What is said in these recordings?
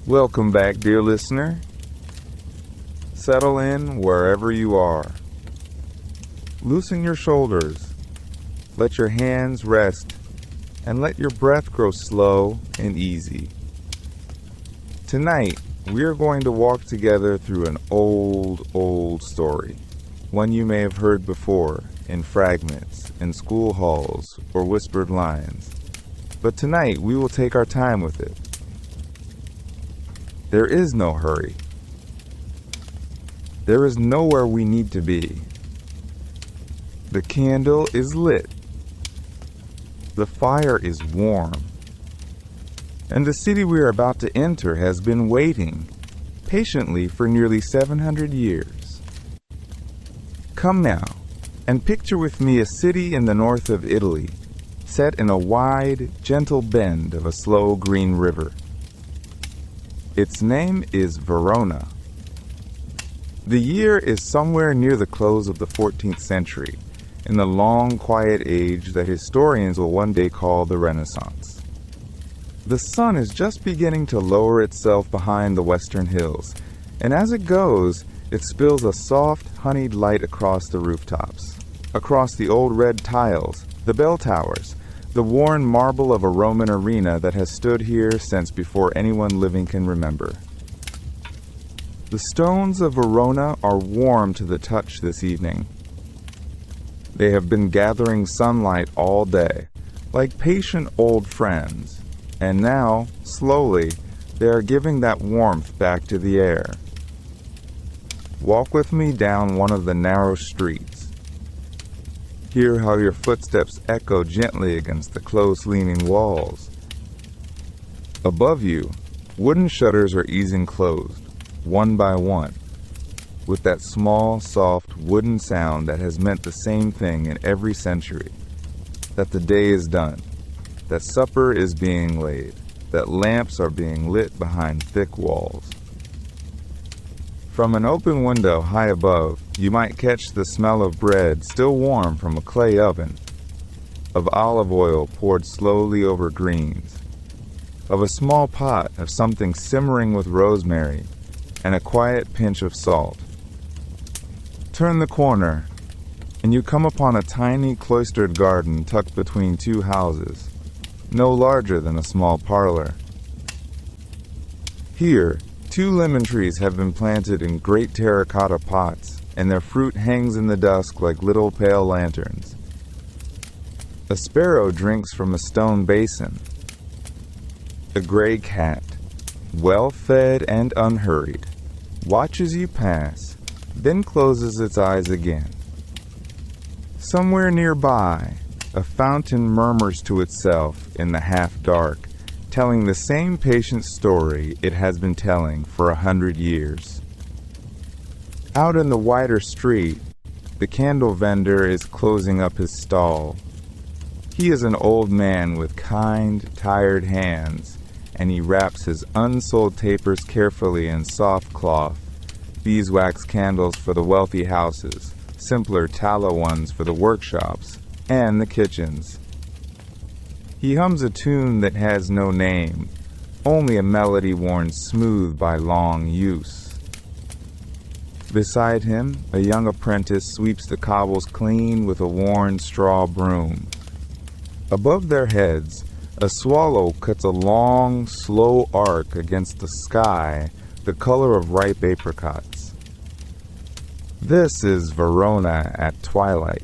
Welcome back, dear listener. Settle in wherever you are. Loosen your shoulders. Let your hands rest, and let your breath grow slow and easy. Tonight, we are going to walk together through an old story. One you may have heard before in fragments, in school halls, or whispered lines. But tonight, we will take our time with it. There is no hurry. There is nowhere we need to be. The candle is lit. The fire is warm. And the city we are about to enter has been waiting patiently for nearly 700 years. Come now, and picture with me a city in the north of Italy, set in a wide, gentle bend of a slow green river. Its name is Verona. The year is somewhere near the close of the 14th century, in the long, quiet age that historians will one day call the Renaissance. The sun is just beginning to lower itself behind the western hills, and as it goes, it spills a soft, honeyed light across the rooftops, across the old red tiles, the bell towers, the worn marble of a Roman arena that has stood here since before anyone living can remember. The stones of Verona are warm to the touch this evening. They have been gathering sunlight all day, like patient old friends, and now, slowly, they are giving that warmth back to the air. Walk with me down one of the narrow streets. Hear how your footsteps echo gently against the close-leaning walls. Above you, wooden shutters are easing closed, one by one, with that small, soft, wooden sound that has meant the same thing in every century, that the day is done, that supper is being laid, that lamps are being lit behind thick walls. From an open window high above, you might catch the smell of bread still warm from a clay oven, of olive oil poured slowly over greens, of a small pot of something simmering with rosemary, and a quiet pinch of salt. Turn the corner, and you come upon a tiny cloistered garden tucked between two houses, no larger than a small parlor. Here, 2 lemon trees have been planted in great terracotta pots, and their fruit hangs in the dusk like little pale lanterns. A sparrow drinks from a stone basin. A gray cat, well-fed and unhurried, watches you pass, then closes its eyes again. Somewhere nearby, a fountain murmurs to itself in the half-dark, telling the same patient story it has been telling for 100 years. Out in the wider street, the candle vendor is closing up his stall. He is an old man with kind, tired hands, and he wraps his unsold tapers carefully in soft cloth, beeswax candles for the wealthy houses, simpler tallow ones for the workshops and the kitchens. He hums a tune that has no name, only a melody worn smooth by long use. Beside him, a young apprentice sweeps the cobbles clean with a worn straw broom. Above their heads, a swallow cuts a long, slow arc against the sky, the color of ripe apricots. This is Verona at twilight,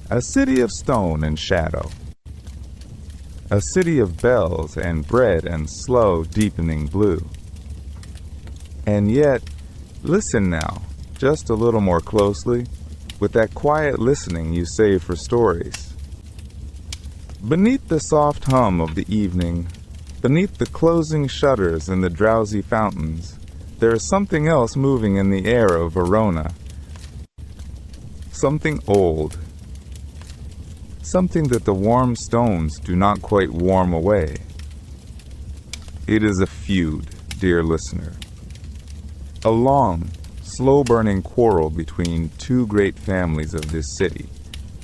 a city of stone and shadow. A city of bells and bread and slow, deepening blue. And yet, listen now, just a little more closely, with that quiet listening you save for stories. Beneath the soft hum of the evening, beneath the closing shutters and the drowsy fountains, there is something else moving in the air of Verona. Something old. Something that the warm stones do not quite warm away. It is a feud, dear listener. A long, slow-burning quarrel between 2 great families of this city,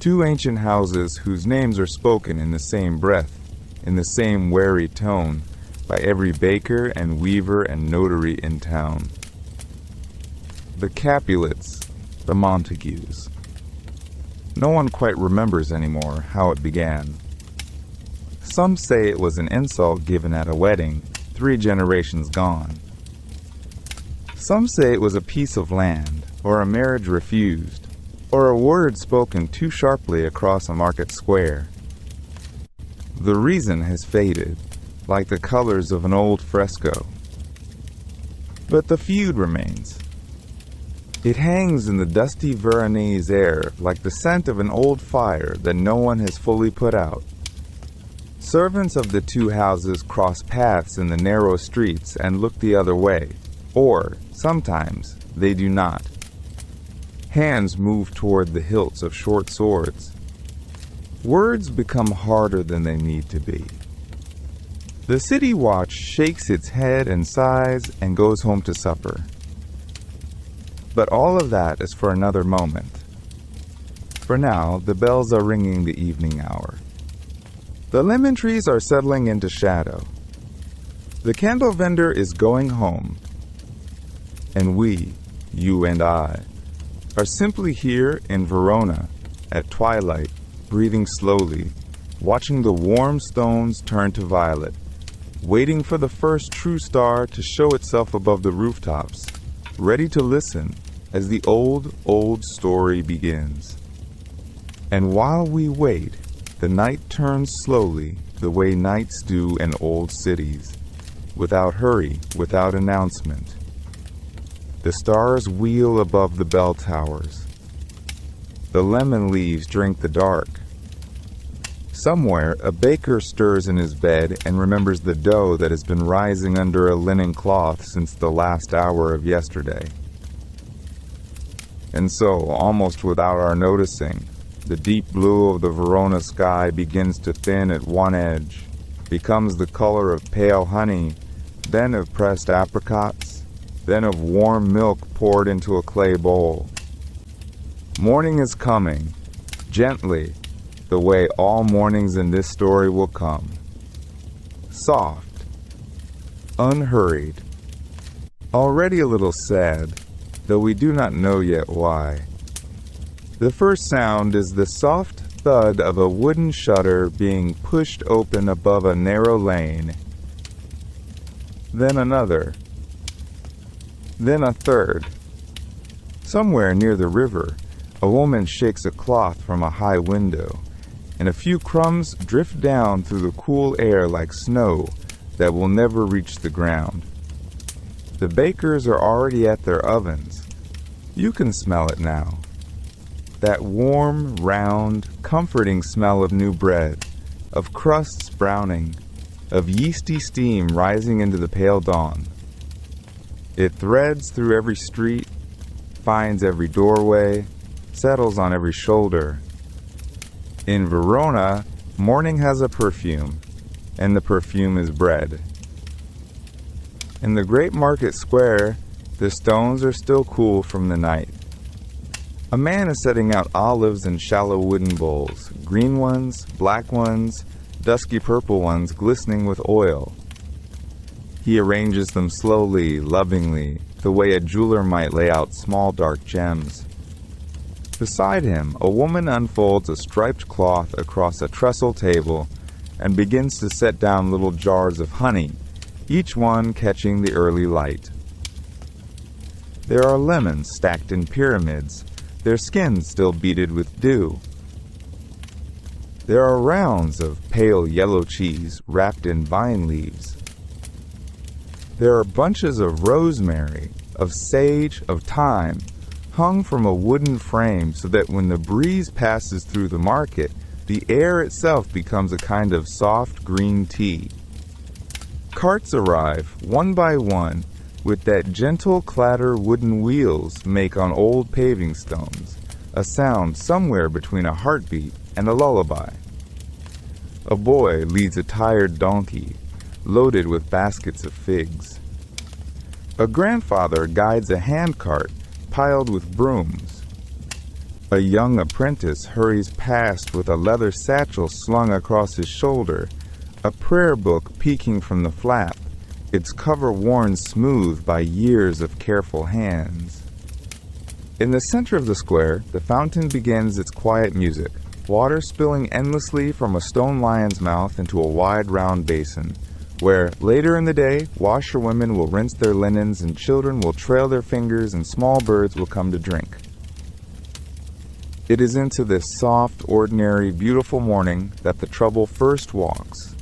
2 ancient houses whose names are spoken in the same breath, in the same wary tone, by every baker and weaver and notary in town. The Capulets, the Montagues. No one quite remembers anymore how it began. Some say it was an insult given at a wedding 3 generations gone. Some say it was a piece of land, or a marriage refused, or a word spoken too sharply across a market square. The reason has faded, like the colors of an old fresco. But the feud remains. It hangs in the dusty Veronese air like the scent of an old fire that no one has fully put out. Servants of the 2 houses cross paths in the narrow streets and look the other way, or, sometimes, they do not. Hands move toward the hilts of short swords. Words become harder than they need to be. The city watch shakes its head and sighs and goes home to supper. But all of that is for another moment. For now, the bells are ringing the evening hour. The lemon trees are settling into shadow. The candle vendor is going home. And we, you and I, are simply here in Verona at twilight, breathing slowly, watching the warm stones turn to violet, waiting for the first true star to show itself above the rooftops, ready to listen as the old story begins. And while we wait, the night turns slowly the way nights do in old cities, without hurry, without announcement. The stars wheel above the bell towers. The lemon leaves drink the dark. Somewhere, a baker stirs in his bed and remembers the dough that has been rising under a linen cloth since the last hour of yesterday. And so, almost without our noticing, the deep blue of the Verona sky begins to thin at one edge, becomes the color of pale honey, then of pressed apricots, then of warm milk poured into a clay bowl. Morning is coming, gently, the way all mornings in this story will come. Soft, unhurried, already a little sad, though we do not know yet why. The first sound is the soft thud of a wooden shutter being pushed open above a narrow lane. Then another. Then a third. Somewhere near the river, a woman shakes a cloth from a high window, and a few crumbs drift down through the cool air like snow that will never reach the ground. The bakers are already at their ovens. You can smell it now. That warm, round, comforting smell of new bread, of crusts browning, of yeasty steam rising into the pale dawn. It threads through every street, finds every doorway, settles on every shoulder. In Verona, morning has a perfume, and the perfume is bread. In the great market square, the stones are still cool from the night. A man is setting out olives in shallow wooden bowls, green ones, black ones, dusky purple ones glistening with oil. He arranges them slowly, lovingly, the way a jeweler might lay out small dark gems. Beside him, a woman unfolds a striped cloth across a trestle table and begins to set down little jars of honey, each one catching the early light. There are lemons stacked in pyramids, their skins still beaded with dew. There are rounds of pale yellow cheese wrapped in vine leaves. There are bunches of rosemary, of sage, of thyme, hung from a wooden frame so that when the breeze passes through the market, the air itself becomes a kind of soft green tea. Carts arrive, one by one, with that gentle clatter wooden wheels make on old paving stones, a sound somewhere between a heartbeat and a lullaby. A boy leads a tired donkey, loaded with baskets of figs. A grandfather guides a handcart piled with brooms. A young apprentice hurries past with a leather satchel slung across his shoulder, a prayer book peeking from the flap. its cover worn smooth by years of careful hands. In the center of the square, the fountain begins its quiet music, water spilling endlessly from a stone lion's mouth into a wide round basin, where, later in the day, washerwomen will rinse their linens and children will trail their fingers and small birds will come to drink. It is into this soft, ordinary, beautiful morning that the trouble first walks.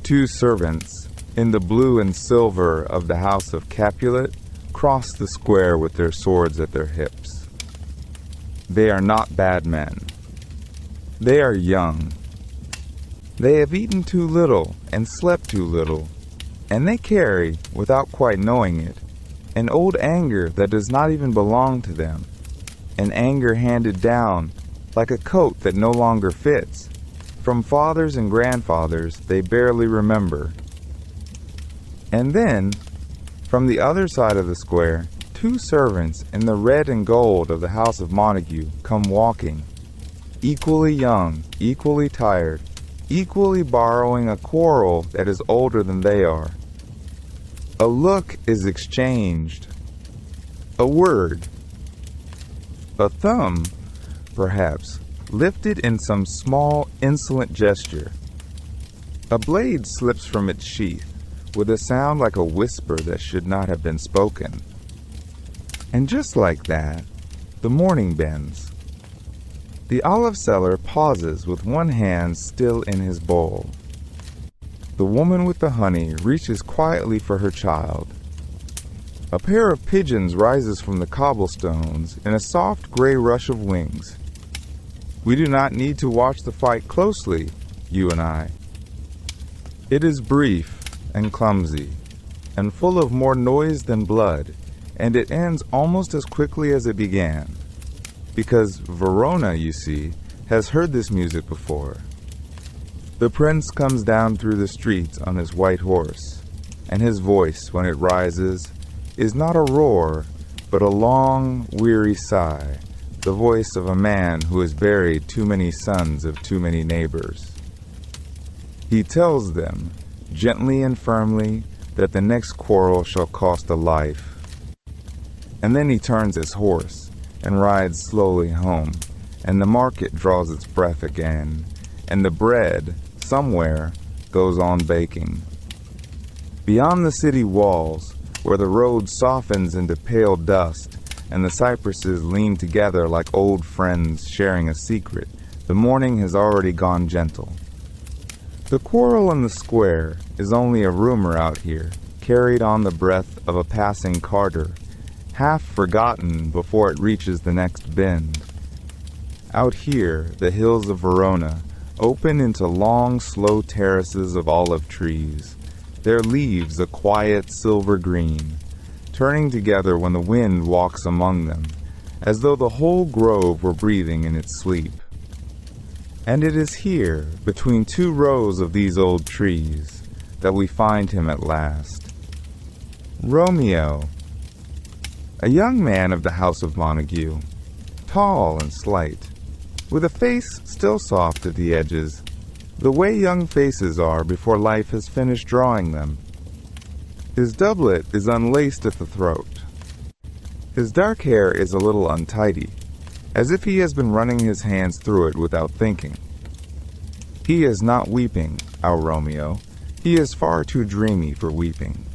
Two servants, in the blue and silver of the house of Capulet, cross the square with their swords at their hips. They are not bad men. They are young. They have eaten too little and slept too little, and they carry, without quite knowing it, an old anger that does not even belong to them, an anger handed down, like a coat that no longer fits, from fathers and grandfathers they barely remember. And then, from the other side of the square, two servants in the red and gold of the house of Montague come walking, equally young, equally tired, equally borrowing a quarrel that is older than they are. A look is exchanged. A word. A thumb, perhaps, lifted in some small, insolent gesture. A blade slips from its sheath, with a sound like a whisper that should not have been spoken. And just like that, the morning bends. The olive seller pauses with one hand still in his bowl. The woman with the honey reaches quietly for her child. A pair of pigeons rises from the cobblestones in a soft gray rush of wings. We do not need to watch the fight closely, you and I. It is brief and clumsy, and full of more noise than blood, and it ends almost as quickly as it began. Because Verona, you see, has heard this music before. The prince comes down through the streets on his white horse, and his voice, when it rises, is not a roar, but a long, weary sigh, the voice of a man who has buried too many sons of too many neighbors. He tells them, gently and firmly, that the next quarrel shall cost a life. And then he turns his horse and rides slowly home, and the market draws its breath again, and the bread, somewhere, goes on baking. Beyond the city walls, where the road softens into pale dust, and the cypresses lean together like old friends sharing a secret, the morning has already gone gentle. The quarrel in the square is only a rumor out here, carried on the breath of a passing carter, half forgotten before it reaches the next bend. Out here, the hills of Verona open into long, slow terraces of olive trees, their leaves a quiet silver green, turning together when the wind walks among them, as though the whole grove were breathing in its sleep. And it is here, between two rows of these old trees, that we find him at last. Romeo, a young man of the house of Montague, tall and slight, with a face still soft at the edges, the way young faces are before life has finished drawing them. His doublet is unlaced at the throat. His dark hair is a little untidy, as if he has been running his hands through it without thinking. He is not weeping, our Romeo. He is far too dreamy for weeping.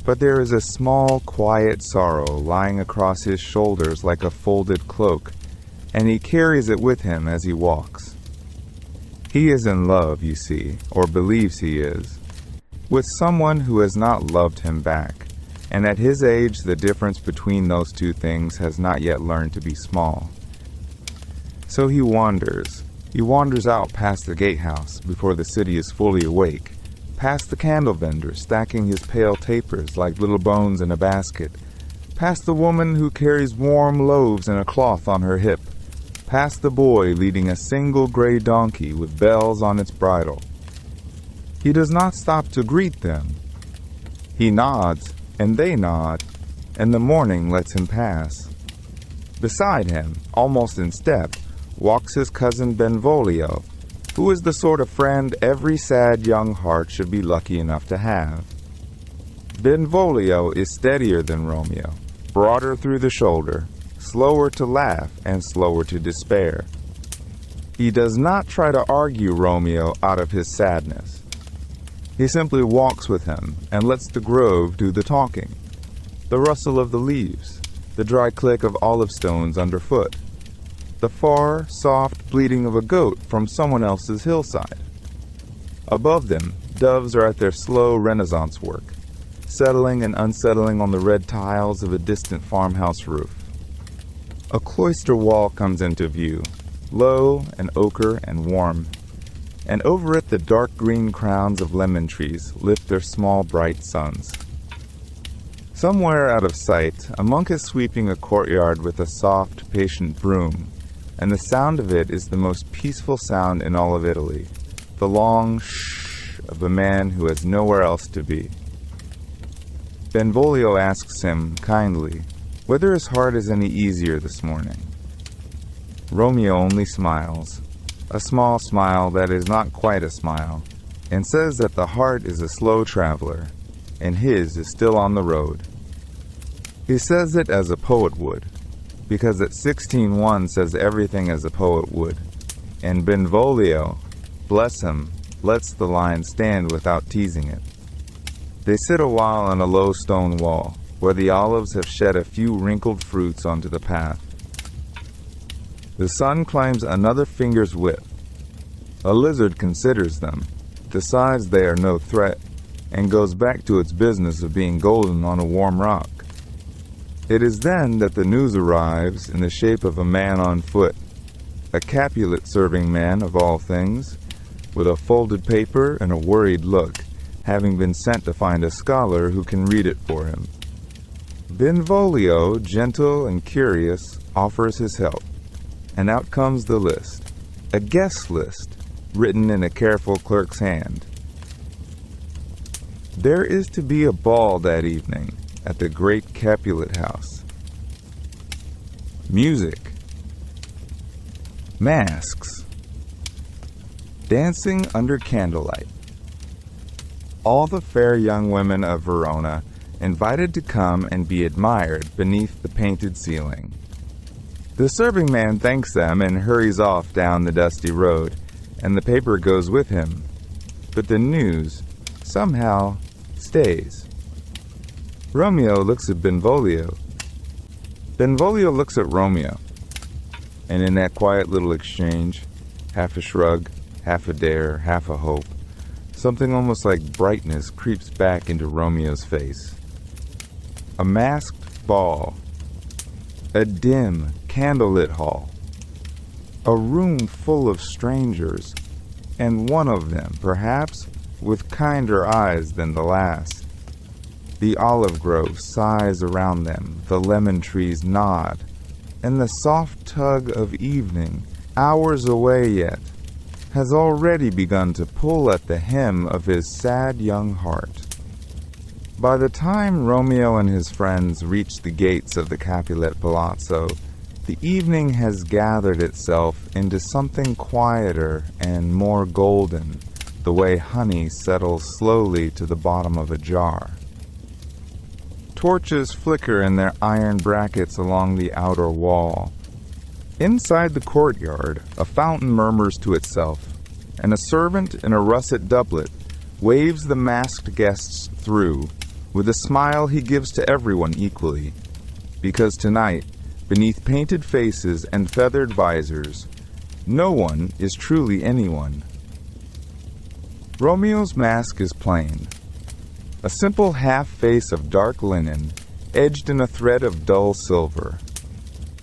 But there is a small, quiet sorrow lying across his shoulders like a folded cloak, and he carries it with him as he walks. He is in love, you see, or believes he is, with someone who has not loved him back, and at his age the difference between those two things has not yet learned to be small. So he wanders out past the gatehouse before the city is fully awake, past the candle vendor stacking his pale tapers like little bones in a basket, past the woman who carries warm loaves in a cloth on her hip, past the boy leading a single gray donkey with bells on its bridle. He does not stop to greet them. He nods, and they nod, and the morning lets him pass. Beside him, almost in step, walks his cousin Benvolio, who is the sort of friend every sad young heart should be lucky enough to have. Benvolio is steadier than Romeo, broader through the shoulder, slower to laugh and slower to despair. He does not try to argue Romeo out of his sadness. He simply walks with him and lets the grove do the talking, the rustle of the leaves, the dry click of olive stones underfoot, the far, soft bleating of a goat from someone else's hillside. Above them, doves are at their slow Renaissance work, settling and unsettling on the red tiles of a distant farmhouse roof. A cloister wall comes into view, low and ochre and warm, and over it the dark green crowns of lemon trees lift their small bright suns. Somewhere out of sight, a monk is sweeping a courtyard with a soft, patient broom, and the sound of it is the most peaceful sound in all of Italy, the long shh of a man who has nowhere else to be. Benvolio asks him, kindly, whether his heart is any easier this morning. Romeo only smiles, a small smile that is not quite a smile, and says that the heart is a slow traveler, and his is still on the road. He says it as a poet would, because at 16:1 says everything as a poet would, and Benvolio, bless him, lets the line stand without teasing it. They sit a while on a low stone wall, where the olives have shed a few wrinkled fruits onto the path. The sun climbs another finger's width. A lizard considers them, decides they are no threat, and goes back to its business of being golden on a warm rock. It is then that the news arrives in the shape of a man on foot, a Capulet serving man of all things, with a folded paper and a worried look, having been sent to find a scholar who can read it for him. Benvolio, gentle and curious, offers his help, and out comes the list, a guest list, written in a careful clerk's hand. There is to be a ball that evening at the great Capulet house. Music, masks, dancing under candlelight. All the fair young women of Verona invited to come and be admired beneath the painted ceiling. The serving man thanks them and hurries off down the dusty road, and the paper goes with him. But the news, somehow, stays. Romeo looks at Benvolio. Benvolio looks at Romeo. And in that quiet little exchange, half a shrug, half a dare, half a hope, something almost like brightness creeps back into Romeo's face. A masked ball. A dim, candlelit hall. A room full of strangers, and one of them, perhaps, with kinder eyes than the last. The olive grove sighs around them, the lemon trees nod, and the soft tug of evening, hours away yet, has already begun to pull at the hem of his sad young heart. By the time Romeo and his friends reach the gates of the Capulet Palazzo, the evening has gathered itself into something quieter and more golden, the way honey settles slowly to the bottom of a jar. Torches flicker in their iron brackets along the outer wall. Inside the courtyard, a fountain murmurs to itself, and a servant in a russet doublet waves the masked guests through, with a smile he gives to everyone equally, because tonight, beneath painted faces and feathered visors, no one is truly anyone. Romeo's mask is plain. A simple half-face of dark linen, edged in a thread of dull silver.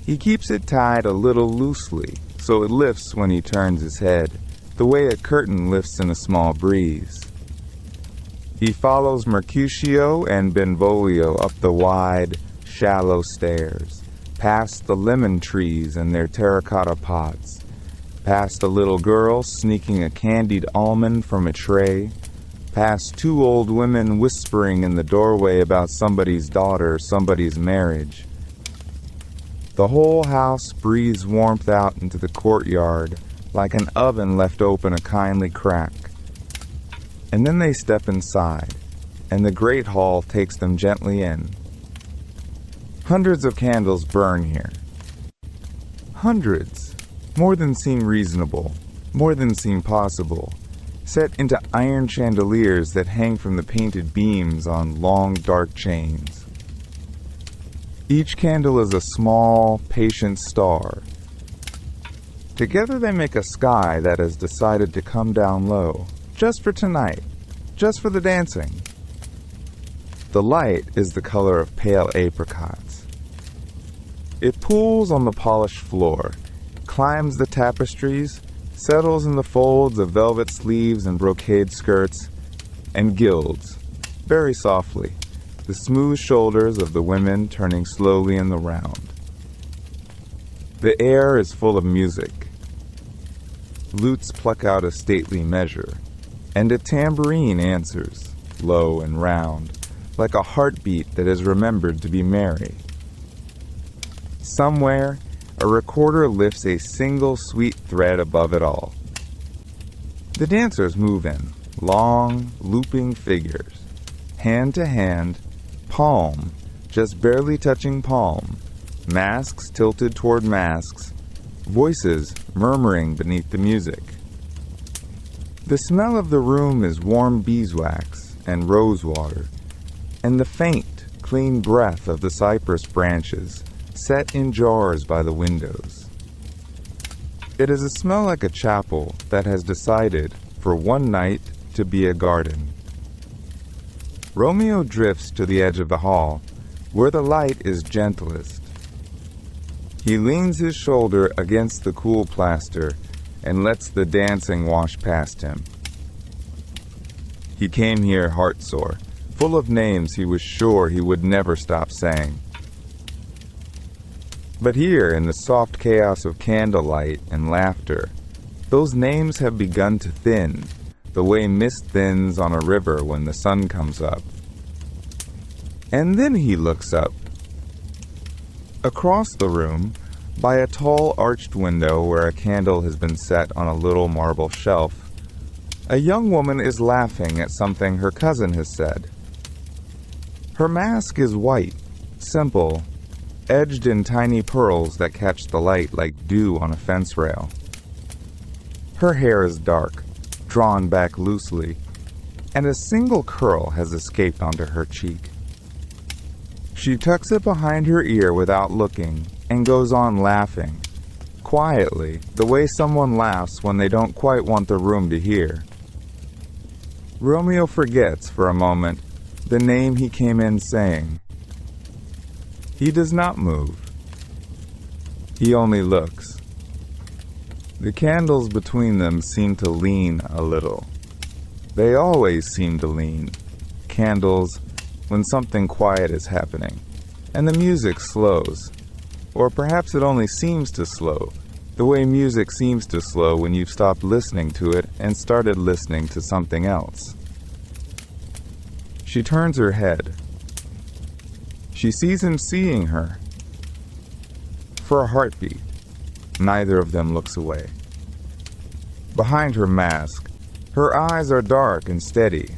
He keeps it tied a little loosely, so it lifts when he turns his head, the way a curtain lifts in a small breeze. He follows Mercutio and Benvolio up the wide, shallow stairs, past the lemon trees and their terracotta pots, past a little girl sneaking a candied almond from a tray, past two old women whispering in the doorway about somebody's daughter, somebody's marriage. The whole house breathes warmth out into the courtyard like an oven left open a kindly crack. And then they step inside, and the great hall takes them gently in. Hundreds of candles burn here. Hundreds, more than seem reasonable, more than seem possible, set into iron chandeliers that hang from the painted beams on long dark chains. Each candle is a small, patient star. Together they make a sky that has decided to come down low, just for tonight, just for the dancing. The light is the color of pale apricots. It pools on the polished floor, climbs the tapestries, settles in the folds of velvet sleeves and brocade skirts, and gilds, very softly, the smooth shoulders of the women turning slowly in the round. The air is full of music. Lutes pluck out a stately measure, and a tambourine answers, low and round, like a heartbeat that has remembered to be merry. Somewhere, a recorder lifts a single sweet thread above it all. The dancers move in, long, looping figures, hand to hand, palm, just barely touching palm, masks tilted toward masks, voices murmuring beneath the music. The smell of the room is warm beeswax and rosewater, and the faint, clean breath of the cypress branches set in jars by the windows. It is a smell like a chapel that has decided, for one night, to be a garden. Romeo drifts to the edge of the hall, where the light is gentlest. He leans his shoulder against the cool plaster and lets the dancing wash past him. He came here heartsore, full of names he was sure he would never stop saying. But here, in the soft chaos of candlelight and laughter, those names have begun to thin, the way mist thins on a river when the sun comes up. And then he looks up. Across the room, by a tall arched window where a candle has been set on a little marble shelf, a young woman is laughing at something her cousin has said. Her mask is white, simple, edged in tiny pearls that catch the light like dew on a fence rail. Her hair is dark, drawn back loosely, and a single curl has escaped onto her cheek. She tucks it behind her ear without looking and goes on laughing, quietly, the way someone laughs when they don't quite want the room to hear. Romeo forgets for a moment the name he came in saying. He does not move. He only looks. The candles between them seem to lean a little. They always seem to lean, candles, when something quiet is happening, and the music slows. Or perhaps it only seems to slow, the way music seems to slow when you've stopped listening to it and started listening to something else. She turns her head. She sees him seeing her. For a heartbeat, neither of them looks away. Behind her mask, her eyes are dark and steady,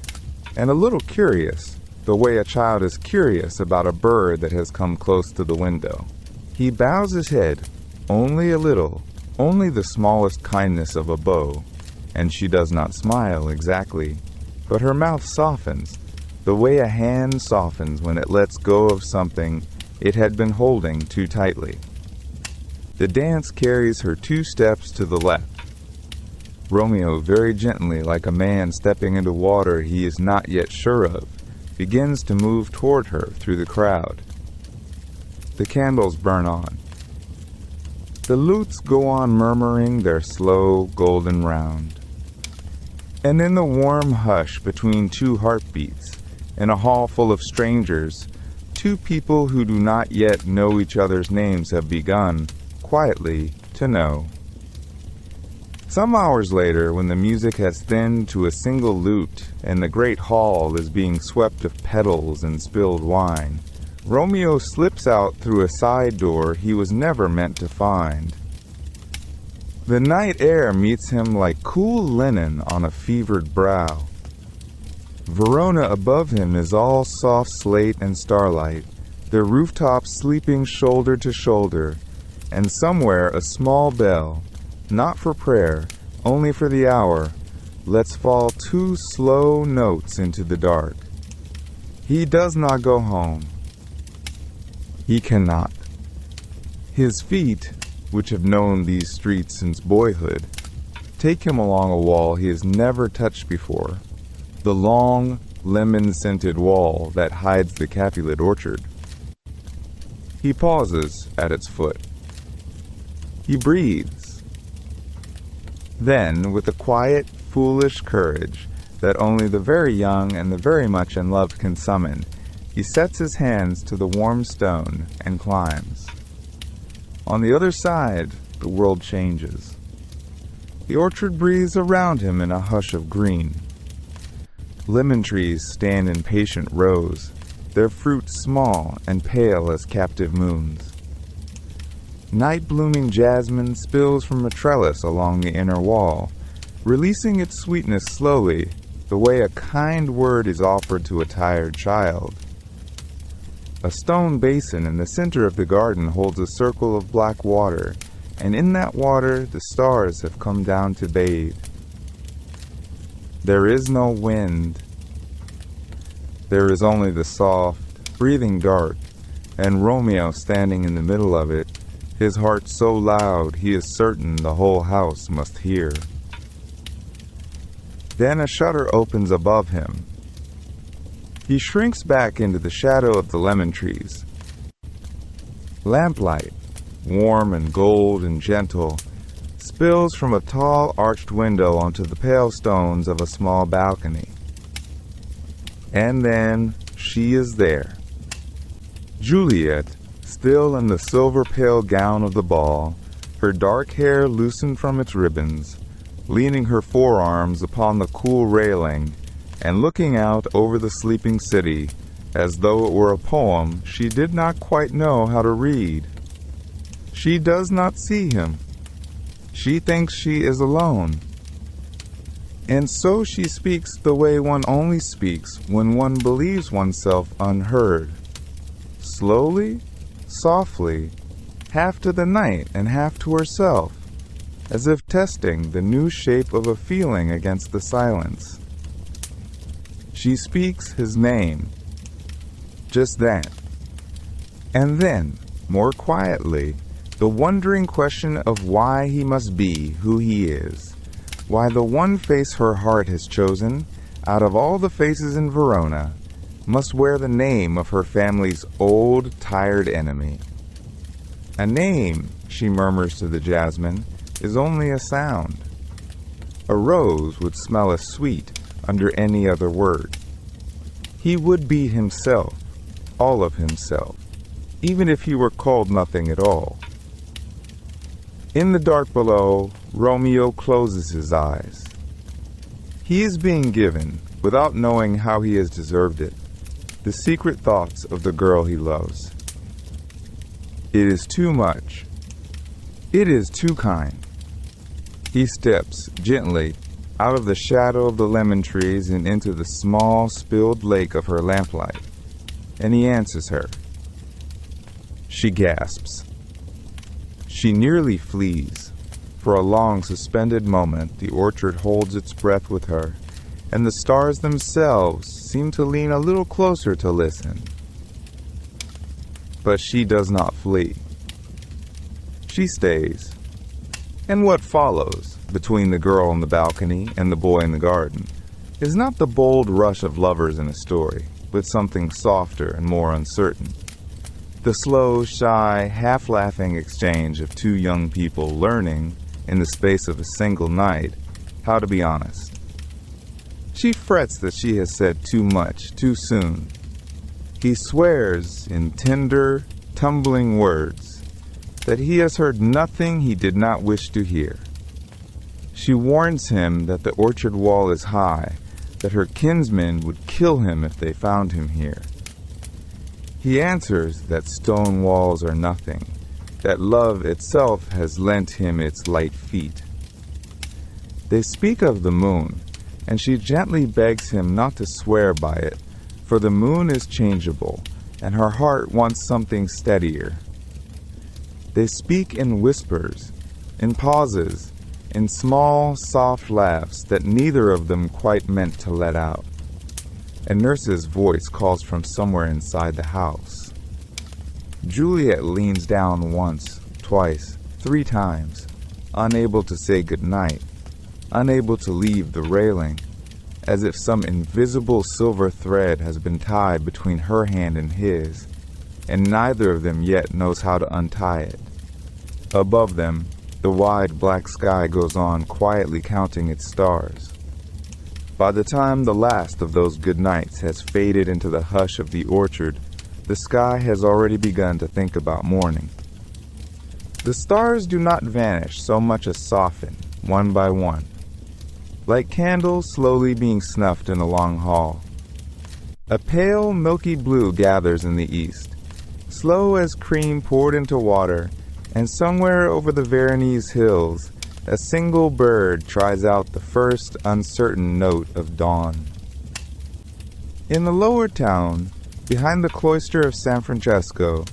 and a little curious, the way a child is curious about a bird that has come close to the window. He bows his head, only a little, only the smallest kindness of a bow, and she does not smile exactly, but her mouth softens, the way a hand softens when it lets go of something it had been holding too tightly. The dance carries her 2 steps to the left. Romeo, very gently, like a man stepping into water he is not yet sure of, begins to move toward her through the crowd. The candles burn on. The lutes go on murmuring their slow, golden round. And in the warm hush between 2 heartbeats, in a hall full of strangers, 2 people who do not yet know each other's names have begun, quietly, to know. Some hours later, when the music has thinned to a single lute and the great hall is being swept of petals and spilled wine, Romeo slips out through a side door he was never meant to find. The night air meets him like cool linen on a fevered brow. Verona above him is all soft slate and starlight, their rooftops sleeping shoulder to shoulder, and somewhere a small bell, not for prayer, only for the hour, lets fall 2 slow notes into the dark. He does not go home. He cannot. His feet, which have known these streets since boyhood, take him along a wall he has never touched before, the long, lemon-scented wall that hides the Capulet orchard. He pauses at its foot. He breathes. Then, with a quiet, foolish courage that only the very young and the very much in love can summon, he sets his hands to the warm stone and climbs. On the other side, the world changes. The orchard breathes around him in a hush of green. Lemon trees stand in patient rows, their fruit small and pale as captive moons. Night-blooming jasmine spills from a trellis along the inner wall, releasing its sweetness slowly, the way a kind word is offered to a tired child. A stone basin in the center of the garden holds a circle of black water, and in that water the stars have come down to bathe. There is no wind. There is only the soft, breathing dark, and Romeo standing in the middle of it, his heart so loud he is certain the whole house must hear. Then a shutter opens above him. He shrinks back into the shadow of the lemon trees. Lamplight, warm and gold and gentle, spills from a tall arched window onto the pale stones of a small balcony. And then she is there. Juliet, still in the silver pale gown of the ball, her dark hair loosened from its ribbons, leaning her forearms upon the cool railing, and looking out over the sleeping city, as though it were a poem she did not quite know how to read. She does not see him. She thinks she is alone. And so she speaks the way one only speaks when one believes oneself unheard. Slowly, softly, half to the night and half to herself, as if testing the new shape of a feeling against the silence. She speaks his name. Just that. And then, more quietly, the wondering question of why he must be who he is, why the one face her heart has chosen, out of all the faces in Verona, must wear the name of her family's old, tired enemy. A name, she murmurs to the jasmine, is only a sound. A rose would smell as sweet under any other word. He would be himself, all of himself, even if he were called nothing at all. In the dark below, Romeo closes his eyes. He is being given, without knowing how he has deserved it, the secret thoughts of the girl he loves. It is too much. It is too kind. He steps gently out of the shadow of the lemon trees and into the small, spilled lake of her lamplight, and he answers her. She gasps. She nearly flees. For a long, suspended moment, the orchard holds its breath with her, and the stars themselves seem to lean a little closer to listen. But she does not flee. She stays. And what follows, between the girl on the balcony and the boy in the garden, is not the bold rush of lovers in a story, but something softer and more uncertain. The slow, shy, half-laughing exchange of two young people learning, in the space of a single night, how to be honest. She frets that she has said too much, too soon. He swears in tender, tumbling words that he has heard nothing he did not wish to hear. She warns him that the orchard wall is high, that her kinsmen would kill him if they found him here. He answers that stone walls are nothing, that love itself has lent him its light feet. They speak of the moon, and she gently begs him not to swear by it, for the moon is changeable, and her heart wants something steadier. They speak in whispers, in pauses, in small, soft laughs that neither of them quite meant to let out. A nurse's voice calls from somewhere inside the house. Juliet leans down once, twice, 3 times, unable to say goodnight, unable to leave the railing, as if some invisible silver thread has been tied between her hand and his, and neither of them yet knows how to untie it. Above them, the wide black sky goes on quietly counting its stars. By the time the last of those good nights has faded into the hush of the orchard, the sky has already begun to think about morning. The stars do not vanish so much as soften, one by one, like candles slowly being snuffed in a long hall. A pale, milky blue gathers in the east, slow as cream poured into water, and somewhere over the Veronese hills, a single bird tries out the first uncertain note of dawn. In the lower town, behind the cloister of San Francesco,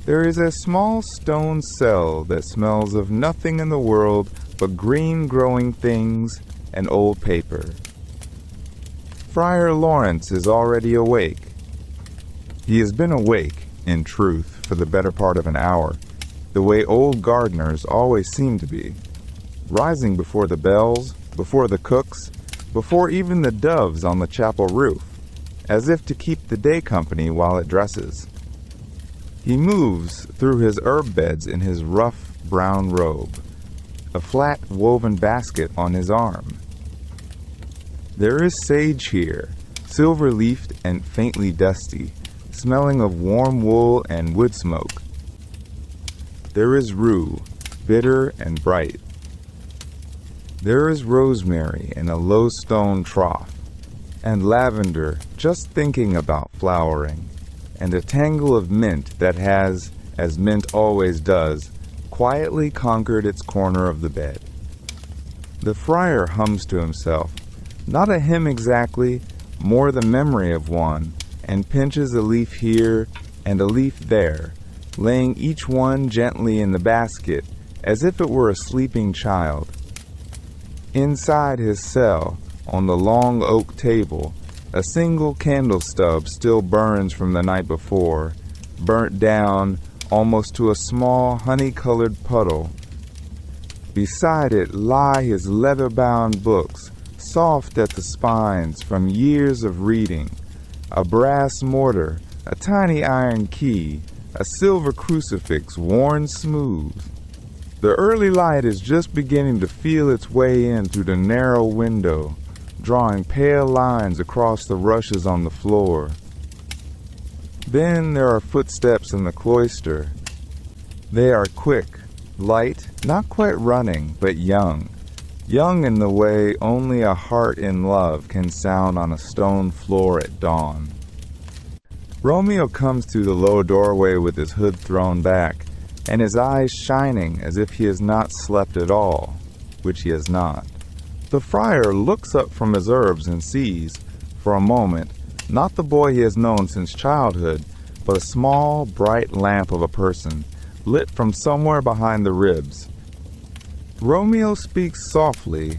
there is a small stone cell that smells of nothing in the world but green growing things and old paper. Friar Laurence is already awake. He has been awake, in truth, for the better part of an hour, the way old gardeners always seem to be, rising before the bells, before the cooks, before even the doves on the chapel roof, as if to keep the day company while it dresses. He moves through his herb beds in his rough brown robe, a flat woven basket on his arm. There is sage here, silver-leafed and faintly dusty, smelling of warm wool and wood smoke. There is rue, bitter and bright. There is rosemary in a low stone trough, and lavender just thinking about flowering, and a tangle of mint that has, as mint always does, quietly conquered its corner of the bed. The friar hums to himself, not a hymn exactly, more the memory of one, and pinches a leaf here and a leaf there, laying each one gently in the basket as if it were a sleeping child. Inside his cell, on the long oak table, a single candle stub still burns from the night before, burnt down almost to a small honey-colored puddle. Beside it lie his leather-bound books, soft at the spines from years of reading, a brass mortar, a tiny iron key, a silver crucifix worn smooth. The early light is just beginning to feel its way in through the narrow window, drawing pale lines across the rushes on the floor. Then there are footsteps in the cloister. They are quick, light, not quite running, but young. Young in the way only a heart in love can sound on a stone floor at dawn. Romeo comes through the low doorway with his hood thrown back, and his eyes shining as if he has not slept at all, which he has not. The friar looks up from his herbs and sees, for a moment, not the boy he has known since childhood, but a small, bright lamp of a person, lit from somewhere behind the ribs. Romeo speaks softly,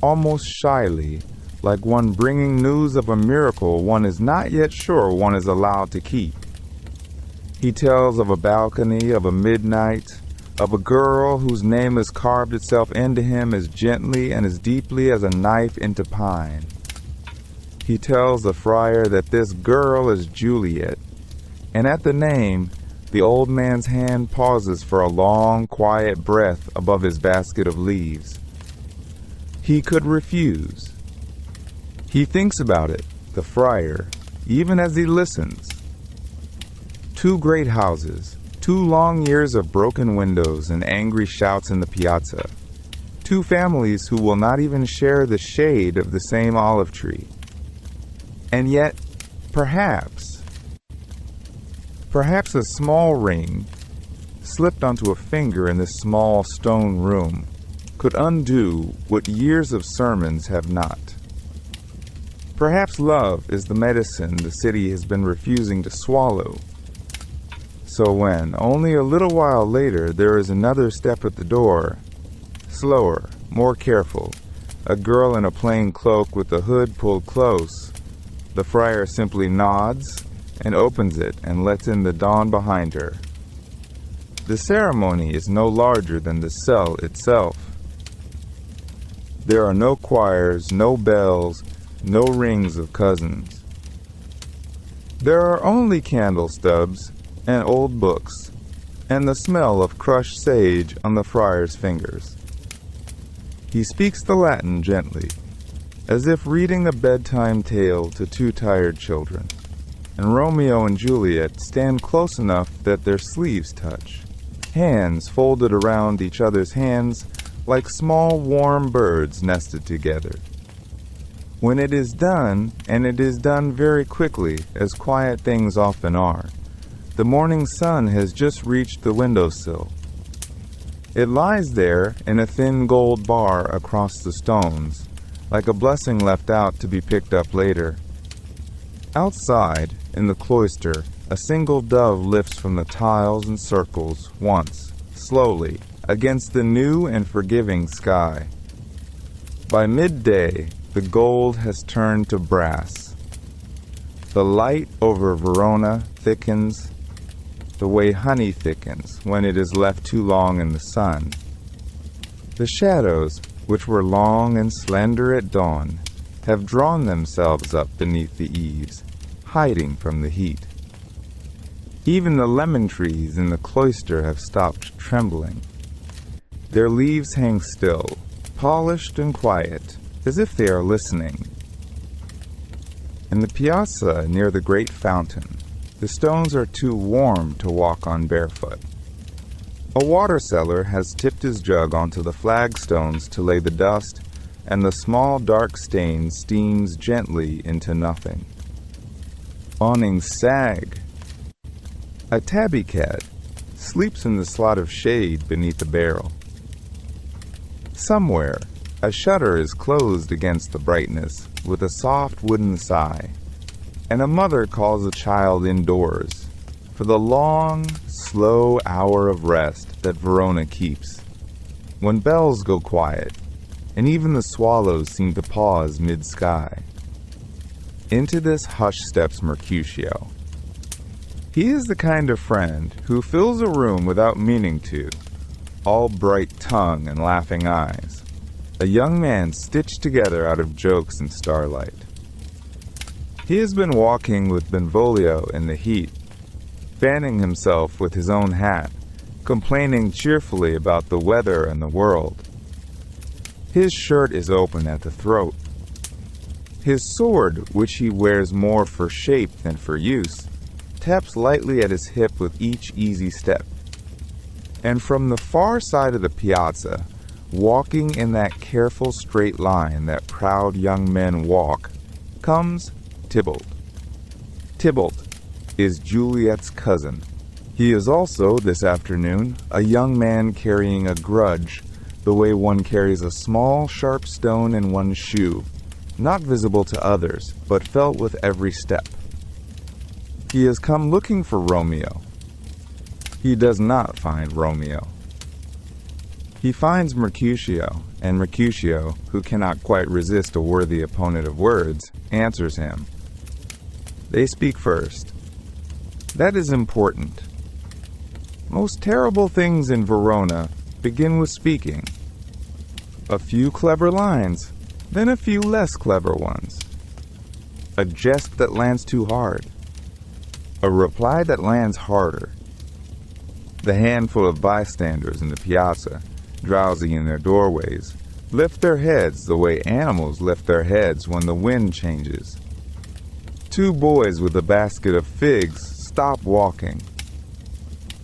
almost shyly, like one bringing news of a miracle one is not yet sure one is allowed to keep. He tells of a balcony, of a midnight, of a girl whose name has carved itself into him as gently and as deeply as a knife into pine. He tells the friar that this girl is Juliet, and at the name, the old man's hand pauses for a long, quiet breath above his basket of leaves. He could refuse. He thinks about it, the friar, even as he listens. 2 great houses, 2 long years of broken windows and angry shouts in the piazza. 2 families who will not even share the shade of the same olive tree. And yet, perhaps a small ring, slipped onto a finger in this small stone room, could undo what years of sermons have not. Perhaps love is the medicine the city has been refusing to swallow. So when, only a little while later, there is another step at the door, slower, more careful, a girl in a plain cloak with the hood pulled close, the friar simply nods and opens it and lets in the dawn behind her. The ceremony is no larger than the cell itself. There are no choirs, no bells, no rings of cousins. There are only candle stubs and old books, and the smell of crushed sage on the friar's fingers. He speaks the Latin gently, as if reading a bedtime tale to two tired children, and Romeo and Juliet stand close enough that their sleeves touch, hands folded around each other's hands like small warm birds nested together. When it is done, and it is done very quickly, as quiet things often are, the morning sun has just reached the windowsill. It lies there in a thin gold bar across the stones, like a blessing left out to be picked up later. Outside, in the cloister, a single dove lifts from the tiles and circles once, slowly, against the new and forgiving sky. By midday, the gold has turned to brass. The light over Verona thickens the way honey thickens when it is left too long in the sun. The shadows, which were long and slender at dawn, have drawn themselves up beneath the eaves, hiding from the heat. Even the lemon trees in the cloister have stopped trembling. Their leaves hang still, polished and quiet, as if they are listening. In the piazza near the great fountain, the stones are too warm to walk on barefoot. A water seller has tipped his jug onto the flagstones to lay the dust, and the small dark stain steams gently into nothing. Awnings sag. A tabby cat sleeps in the slot of shade beneath the barrel. Somewhere, a shutter is closed against the brightness with a soft wooden sigh, and a mother calls a child indoors for the long, slow hour of rest that Verona keeps, when bells go quiet, and even the swallows seem to pause mid-sky. Into this hush steps Mercutio. He is the kind of friend who fills a room without meaning to, all bright tongue and laughing eyes, a young man stitched together out of jokes and starlight. He has been walking with Benvolio in the heat, fanning himself with his own hat, complaining cheerfully about the weather and the world. His shirt is open at the throat. His sword, which he wears more for shape than for use, taps lightly at his hip with each easy step. And from the far side of the piazza, walking in that careful straight line that proud young men walk, comes Tybalt. Tybalt is Juliet's cousin. He is also, this afternoon, a young man carrying a grudge, the way one carries a small, sharp stone in one's shoe, not visible to others, but felt with every step. He has come looking for Romeo. He does not find Romeo. He finds Mercutio, and Mercutio, who cannot quite resist a worthy opponent of words, answers him. They speak first. That is important. Most terrible things in Verona begin with speaking. A few clever lines, then a few less clever ones. A jest that lands too hard. A reply that lands harder. The handful of bystanders in the piazza, drowsy in their doorways, lift their heads the way animals lift their heads when the wind changes. Two boys with a basket of figs stop walking.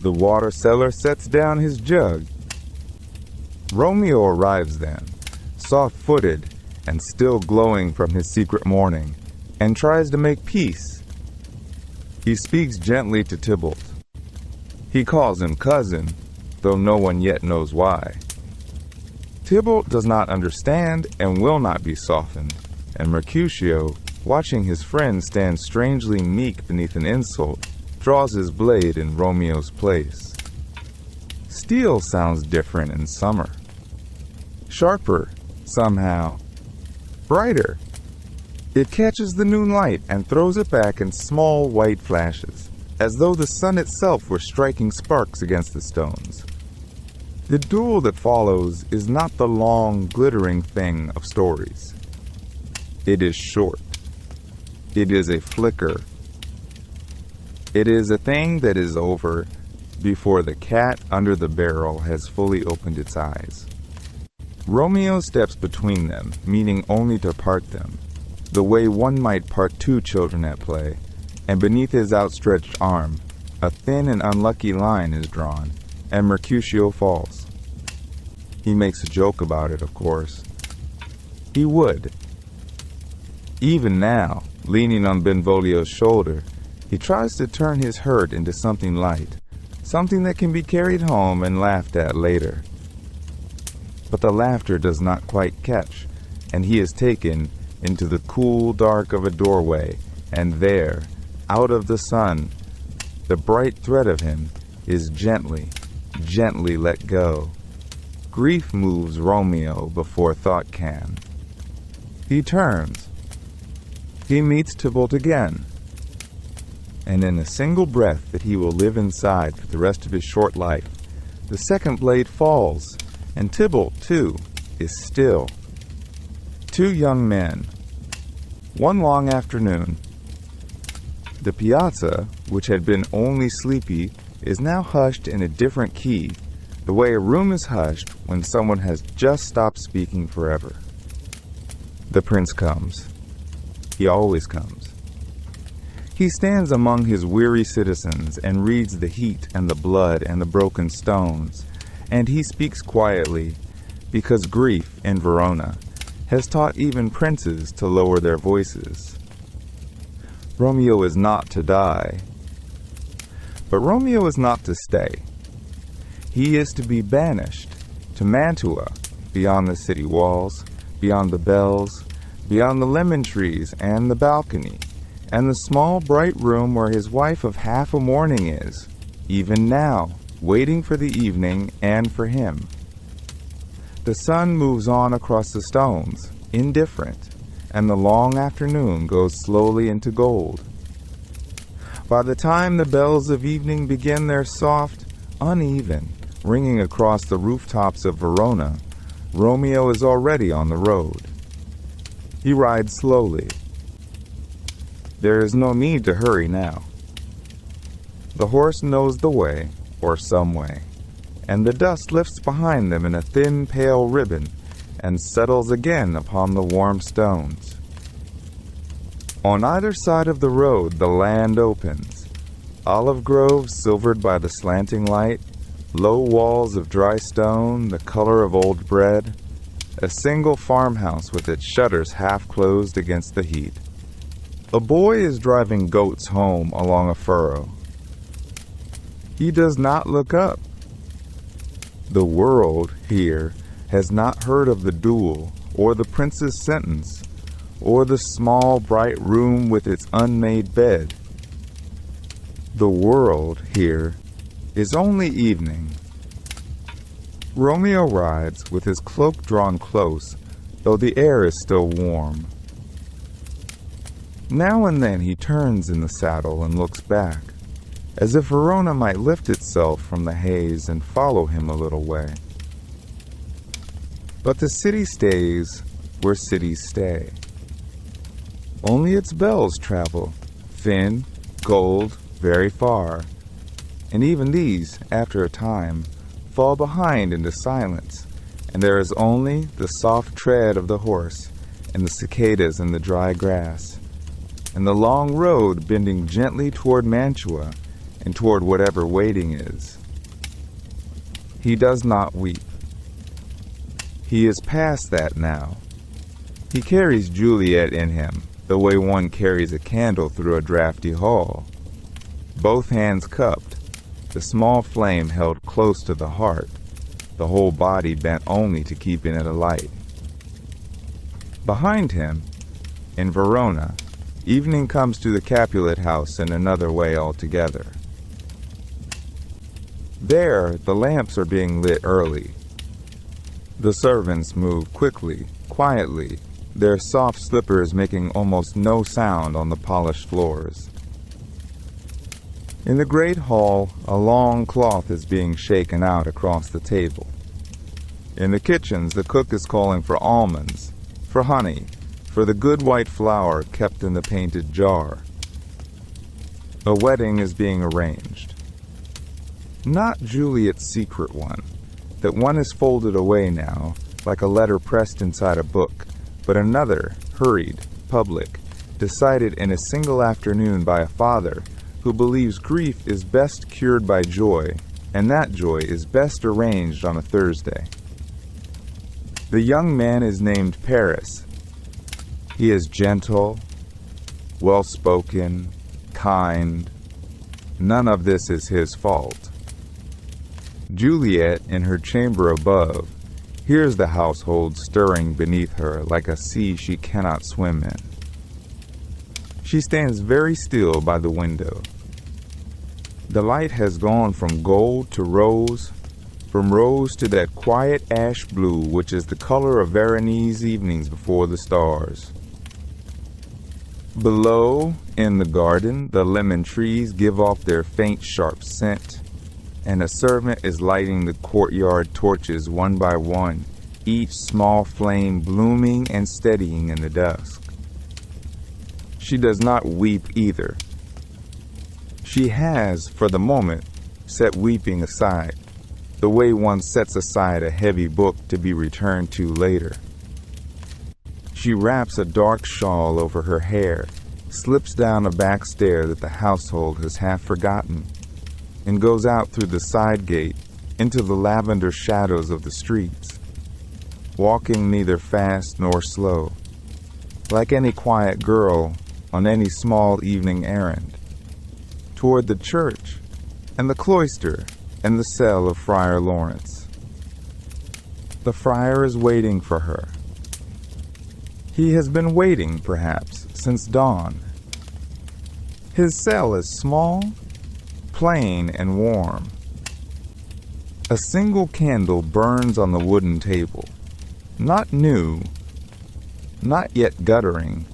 The water seller sets down his jug. Romeo arrives then, soft-footed and still glowing from his secret mourning, and tries to make peace. He speaks gently to Tybalt. He calls him cousin, though no one yet knows why. Tybalt does not understand and will not be softened, and Mercutio, watching his friend stand strangely meek beneath an insult, draws his blade in Romeo's place. Steel sounds different in summer. Sharper, somehow. Brighter. It catches the noon light and throws it back in small white flashes, as though the sun itself were striking sparks against the stones. The duel that follows is not the long, glittering thing of stories. It is short. It is a flicker. It is a thing that is over before the cat under the barrel has fully opened its eyes. Romeo steps between them, meaning only to part them, the way one might part two children at play, and beneath his outstretched arm, a thin and unlucky line is drawn, and Mercutio falls. He makes a joke about it, of course. He would. Even now, leaning on Benvolio's shoulder, he tries to turn his hurt into something light, something that can be carried home and laughed at later. But the laughter does not quite catch, and he is taken into the cool dark of a doorway, and there, out of the sun, the bright thread of him is gently, gently let go. Grief moves Romeo before thought can. He turns. He meets Tybalt again. And in a single breath that he will live inside for the rest of his short life, the second blade falls, and Tybalt, too, is still. Two young men. One long afternoon. The piazza, which had been only sleepy, is now hushed in a different key, the way a room is hushed when someone has just stopped speaking forever. The prince comes. He always comes. He stands among his weary citizens and reads the heat and the blood and the broken stones, and he speaks quietly, because grief in Verona has taught even princes to lower their voices. Romeo is not to die. But Romeo is not to stay. He is to be banished to Mantua, beyond the city walls, beyond the bells, beyond the lemon trees and the balcony, and the small bright room where his wife of half a morning is, even now, waiting for the evening and for him. The sun moves on across the stones, indifferent, and the long afternoon goes slowly into gold. By the time the bells of evening begin their soft, uneven, ringing across the rooftops of Verona, Romeo is already on the road. He rides slowly. There is no need to hurry now. The horse knows the way, or some way, and the dust lifts behind them in a thin, pale ribbon and settles again upon the warm stones. On either side of the road the land opens, olive groves silvered by the slanting light, low walls of dry stone, the color of old bread, a single farmhouse with its shutters half closed against the heat. A boy is driving goats home along a furrow. He does not look up. The world here has not heard of the duel, or the prince's sentence, or the small bright room with its unmade bed. The world here is only evening. Romeo rides with his cloak drawn close, though the air is still warm. Now and then he turns in the saddle and looks back, as if Verona might lift itself from the haze and follow him a little way. But the city stays where cities stay. Only its bells travel, thin, gold, very far, and even these, after a time, fall behind into silence, and there is only the soft tread of the horse and the cicadas in the dry grass, and the long road bending gently toward Mantua and toward whatever waiting is. He does not weep. He is past that now. He carries Juliet in him, the way one carries a candle through a drafty hall, both hands cupped, the small flame held close to the heart, the whole body bent only to keeping it alight. Behind him, in Verona, evening comes to the Capulet house in another way altogether. There, the lamps are being lit early. The servants move quickly, quietly, their soft slippers making almost no sound on the polished floors. In the great hall, a long cloth is being shaken out across the table. In the kitchens, the cook is calling for almonds, for honey, for the good white flour kept in the painted jar. A wedding is being arranged. Not Juliet's secret one, that one is folded away now, like a letter pressed inside a book, but another, hurried, public, decided in a single afternoon by a father who believes grief is best cured by joy, and that joy is best arranged on a Thursday. The young man is named Paris. He is gentle, well-spoken, kind. None of this is his fault. Juliet, in her chamber above, hears the household stirring beneath her like a sea she cannot swim in. She stands very still by the window. The light has gone from gold to rose, from rose to that quiet ash blue which is the color of Veronese evenings before the stars. Below, in the garden, the lemon trees give off their faint sharp scent, and a servant is lighting the courtyard torches one by one, each small flame blooming and steadying in the dusk. She does not weep either. She has, for the moment, set weeping aside, the way one sets aside a heavy book to be returned to later. She wraps a dark shawl over her hair, slips down a back stair that the household has half forgotten, and goes out through the side gate into the lavender shadows of the streets, walking neither fast nor slow, like any quiet girl on any small evening errand, toward the church and the cloister and the cell of Friar Laurence. The friar is waiting for her. He has been waiting, perhaps, since dawn. His cell is small, plain, and warm. A single candle burns on the wooden table, not new, not yet guttering,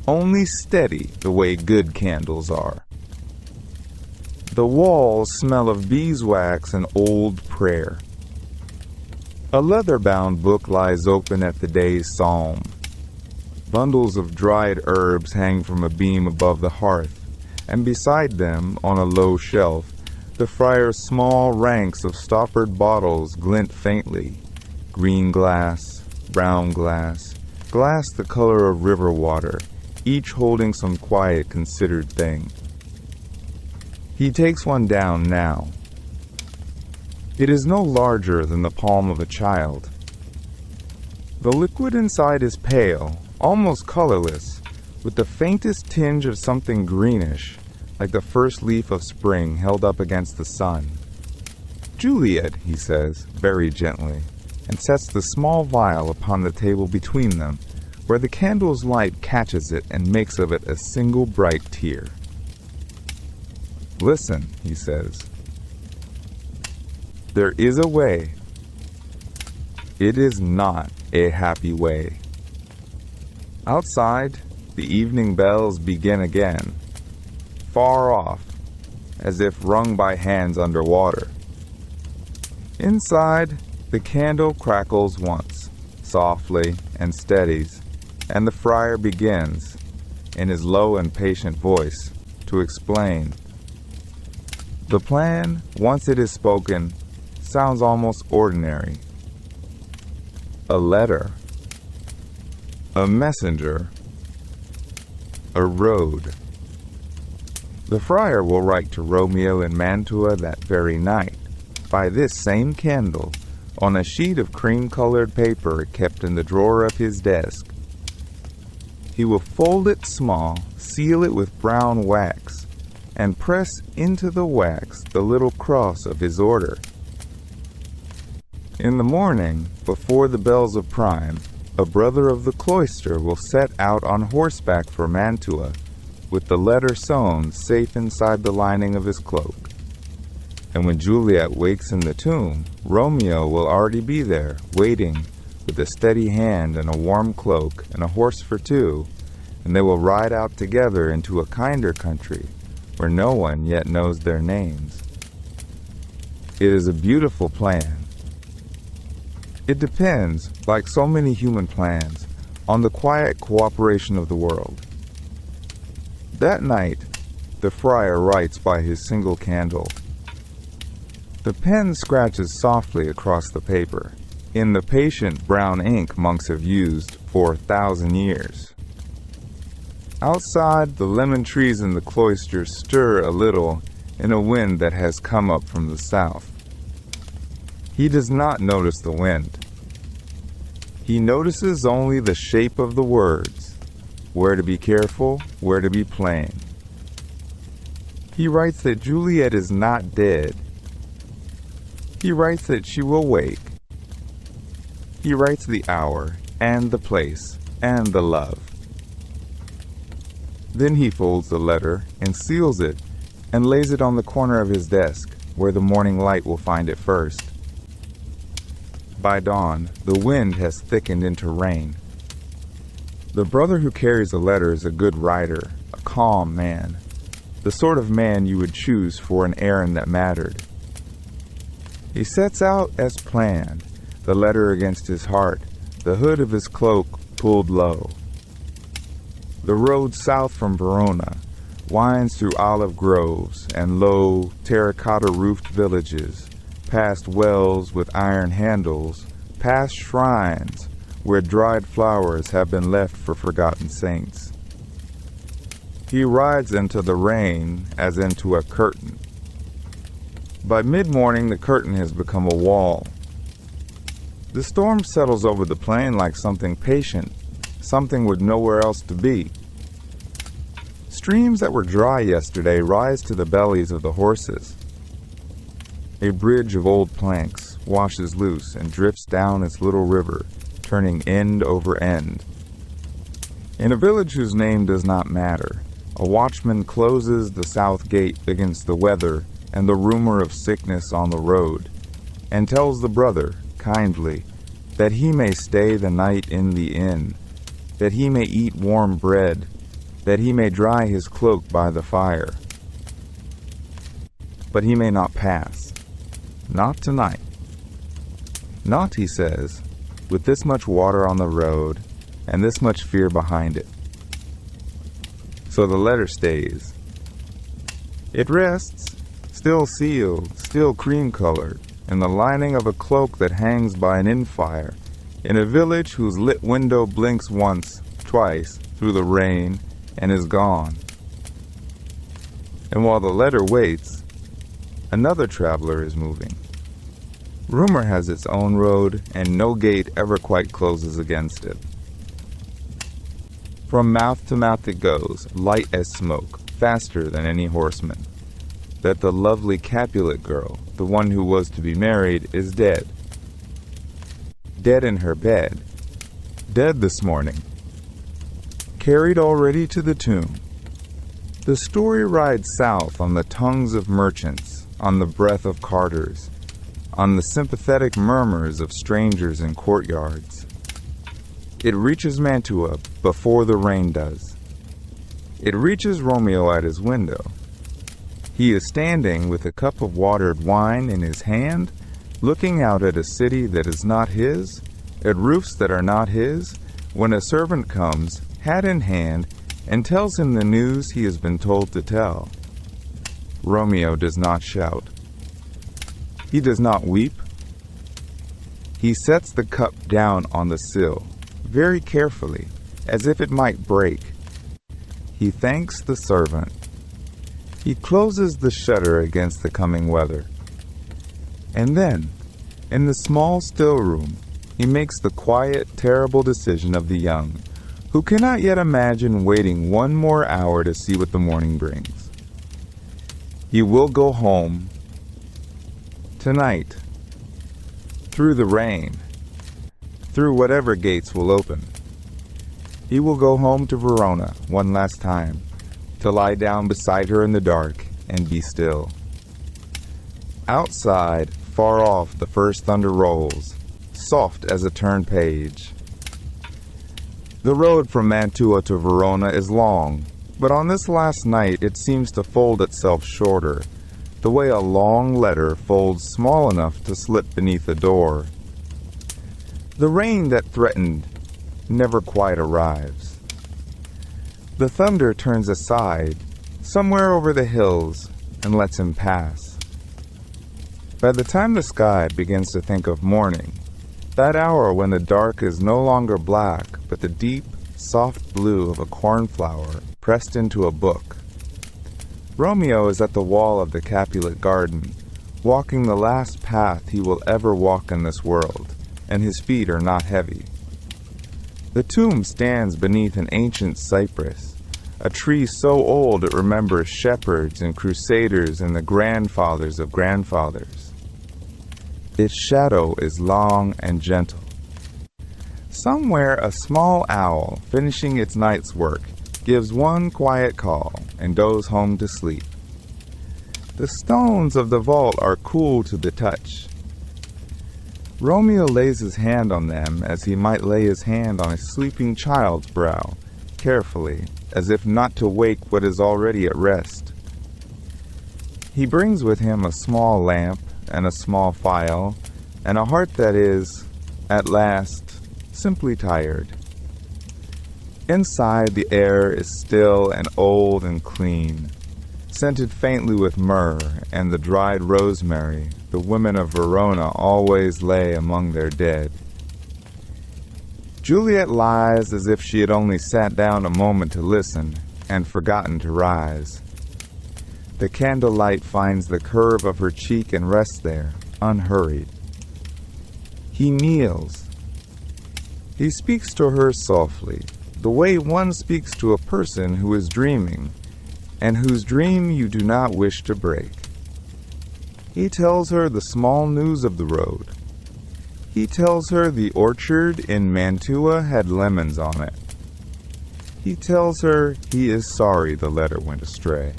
only steady the way good candles are. The walls smell of beeswax and old prayer. A leather-bound book lies open at the day's psalm. Bundles of dried herbs hang from a beam above the hearth, and beside them, on a low shelf, the friar's small ranks of stoppered bottles glint faintly. Green glass, brown glass, glass the color of river water, each holding some quiet, considered thing. He takes one down now. It is no larger than the palm of a child. The liquid inside is pale, almost colorless, with the faintest tinge of something greenish, like the first leaf of spring held up against the sun. "Juliet," he says, very gently, and sets the small vial upon the table between them, where the candle's light catches it and makes of it a single bright tear. "Listen," he says. "There is a way. It is not a happy way." Outside, the evening bells begin again, far off, as if rung by hands under water. Inside, the candle crackles once, softly, and steadies, and the friar begins, in his low and patient voice, to explain. The plan, once it is spoken, sounds almost ordinary. A letter, a messenger, a road. The friar will write to Romeo in Mantua that very night, by this same candle, on a sheet of cream-colored paper kept in the drawer of his desk. He will fold it small, seal it with brown wax, and press into the wax the little cross of his order. In the morning, before the bells of prime, a brother of the cloister will set out on horseback for Mantua, with the letter sewn safe inside the lining of his cloak. And when Juliet wakes in the tomb, Romeo will already be there, waiting, with a steady hand and a warm cloak and a horse for two, and they will ride out together into a kinder country, where no one yet knows their names. It is a beautiful plan. It depends, like so many human plans, on the quiet cooperation of the world. That night, the friar writes by his single candle. The pen scratches softly across the paper, in the patient brown ink monks have used for 1,000 years. Outside, the lemon trees in the cloister stir a little in a wind that has come up from the south. He does not notice the wind. He notices only the shape of the words, where to be careful, where to be plain. He writes that Juliet is not dead. He writes that she will wake. He writes the hour, and the place, and the love. Then he folds the letter and seals it and lays it on the corner of his desk, where the morning light will find it first. By dawn, the wind has thickened into rain. The brother who carries the letter is a good writer, a calm man, the sort of man you would choose for an errand that mattered. He sets out as planned, the letter against his heart, the hood of his cloak pulled low. The road south from Verona winds through olive groves and low, terracotta-roofed villages, past wells with iron handles, past shrines where dried flowers have been left for forgotten saints. He rides into the rain as into a curtain. By mid-morning, the curtain has become a wall. The storm settles over the plain like something patient, something with nowhere else to be. Streams that were dry yesterday rise to the bellies of the horses. A bridge of old planks washes loose and drifts down its little river, turning end over end. In a village whose name does not matter, a watchman closes the south gate against the weather and the rumor of sickness on the road, and tells the brother, kindly, that he may stay the night in the inn, that he may eat warm bread, that he may dry his cloak by the fire. But he may not pass. Not tonight. Not, he says, with this much water on the road and this much fear behind it. So the letter stays. It rests, still sealed, still cream-colored, in the lining of a cloak that hangs by an inn fire, in a village whose lit window blinks once, twice, through the rain, and is gone. And while the letter waits, another traveler is moving. Rumor has its own road, and no gate ever quite closes against it. From mouth to mouth it goes, light as smoke, faster than any horseman, that the lovely Capulet girl, the one who was to be married, is dead. Dead in her bed. Dead this morning. Carried already to the tomb. The story rides south on the tongues of merchants, on the breath of carters, on the sympathetic murmurs of strangers in courtyards. It reaches Mantua before the rain does. It reaches Romeo at his window. He is standing with a cup of watered wine in his hand, looking out at a city that is not his, at roofs that are not his, when a servant comes, hat in hand, and tells him the news he has been told to tell. Romeo does not shout. He does not weep. He sets the cup down on the sill, very carefully, as if it might break. He thanks the servant. He closes the shutter against the coming weather. And then, in the small still room, he makes the quiet, terrible decision of the young, who cannot yet imagine waiting one more hour to see what the morning brings. He will go home tonight, through the rain, through whatever gates will open. He will go home to Verona one last time, to lie down beside her in the dark and be still. Outside, far off, the first thunder rolls, soft as a turned page. The road from Mantua to Verona is long, but on this last night it seems to fold itself shorter, the way a long letter folds small enough to slip beneath a door. The rain that threatened never quite arrives. The thunder turns aside, somewhere over the hills, and lets him pass. By the time the sky begins to think of morning, that hour when the dark is no longer black, but the deep, soft blue of a cornflower pressed into a book, Romeo is at the wall of the Capulet garden, walking the last path he will ever walk in this world, and his feet are not heavy. The tomb stands beneath an ancient cypress, a tree so old it remembers shepherds and crusaders and the grandfathers of grandfathers. Its shadow is long and gentle. Somewhere a small owl, finishing its night's work, gives one quiet call and goes home to sleep. The stones of the vault are cool to the touch. Romeo lays his hand on them as he might lay his hand on a sleeping child's brow, carefully, as if not to wake what is already at rest. He brings with him a small lamp and a small file, and a heart that is, at last, simply tired. Inside, the air is still and old and clean, scented faintly with myrrh and the dried rosemary the women of Verona always lay among their dead. Juliet lies as if she had only sat down a moment to listen and forgotten to rise. The candlelight finds the curve of her cheek and rests there, unhurried. He kneels. He speaks to her softly, the way one speaks to a person who is dreaming, and whose dream you do not wish to break. He tells her the small news of the road. He tells her the orchard in Mantua had lemons on it. He tells her he is sorry the letter went astray.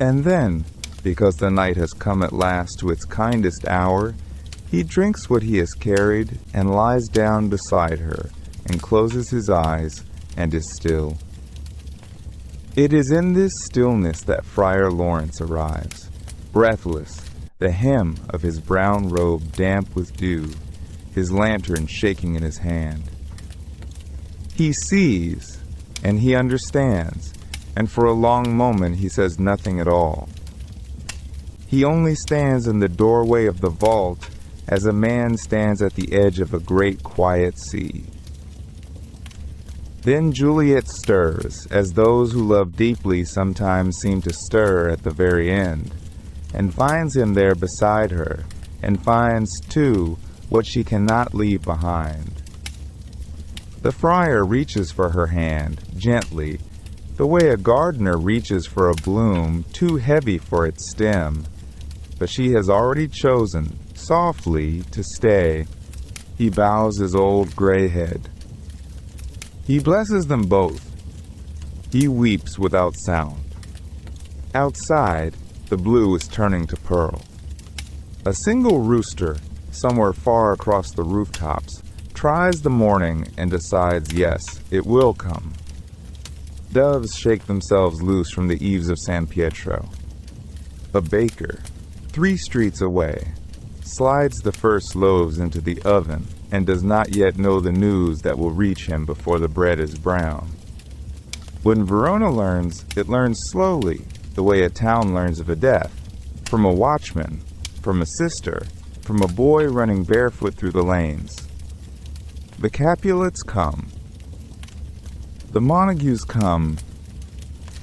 And then, because the night has come at last to its kindest hour, he drinks what he has carried and lies down beside her and closes his eyes and is still. It is in this stillness that Friar Laurence arrives, breathless, the hem of his brown robe damp with dew, his lantern shaking in his hand. He sees, and he understands, and for a long moment he says nothing at all. He only stands in the doorway of the vault as a man stands at the edge of a great quiet sea. Then Juliet stirs, as those who love deeply sometimes seem to stir at the very end, and finds him there beside her, and finds, too, what she cannot leave behind. The friar reaches for her hand, gently, the way a gardener reaches for a bloom too heavy for its stem, but she has already chosen, softly, to stay. He bows his old gray head. He blesses them both. He weeps without sound. Outside, the blue is turning to pearl. A single rooster, somewhere far across the rooftops, tries the morning and decides, yes, it will come. Doves shake themselves loose from the eaves of San Pietro. A baker, 3 streets away, slides the first loaves into the oven and does not yet know the news that will reach him before the bread is brown. When Verona learns, it learns slowly, the way a town learns of a death, from a watchman, from a sister, from a boy running barefoot through the lanes. The Capulets come. The Montagues come.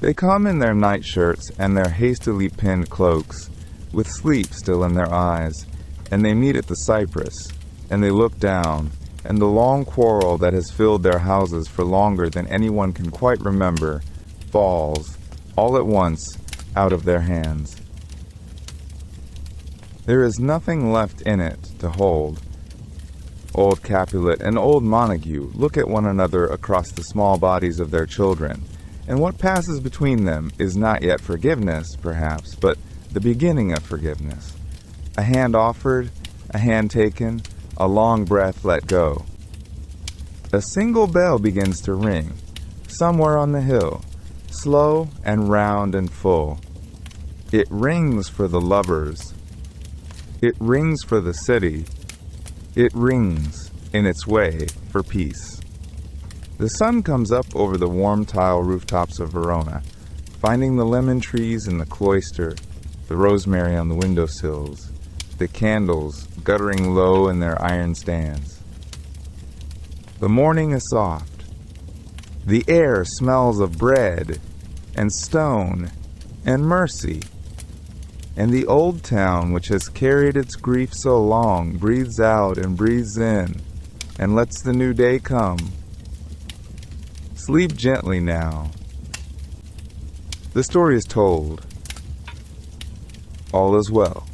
They come in their nightshirts and their hastily pinned cloaks, with sleep still in their eyes, and they meet at the cypress, and they look down, and the long quarrel that has filled their houses for longer than anyone can quite remember falls, all at once, out of their hands. There is nothing left in it to hold. Old Capulet and old Montague look at one another across the small bodies of their children, and what passes between them is not yet forgiveness, perhaps, but the beginning of forgiveness. A hand offered, a hand taken, a long breath let go. A single bell begins to ring, somewhere on the hill, slow and round and full. It rings for the lovers. It rings for the city. It rings, in its way, for peace. The sun comes up over the warm tile rooftops of Verona, finding the lemon trees in the cloister, the rosemary on the windowsills, the candles guttering low in their iron stands. The morning is soft. The air smells of bread and stone and mercy. And the old town, which has carried its grief so long, breathes out and breathes in, and lets the new day come. Sleep gently now. The story is told. All is well.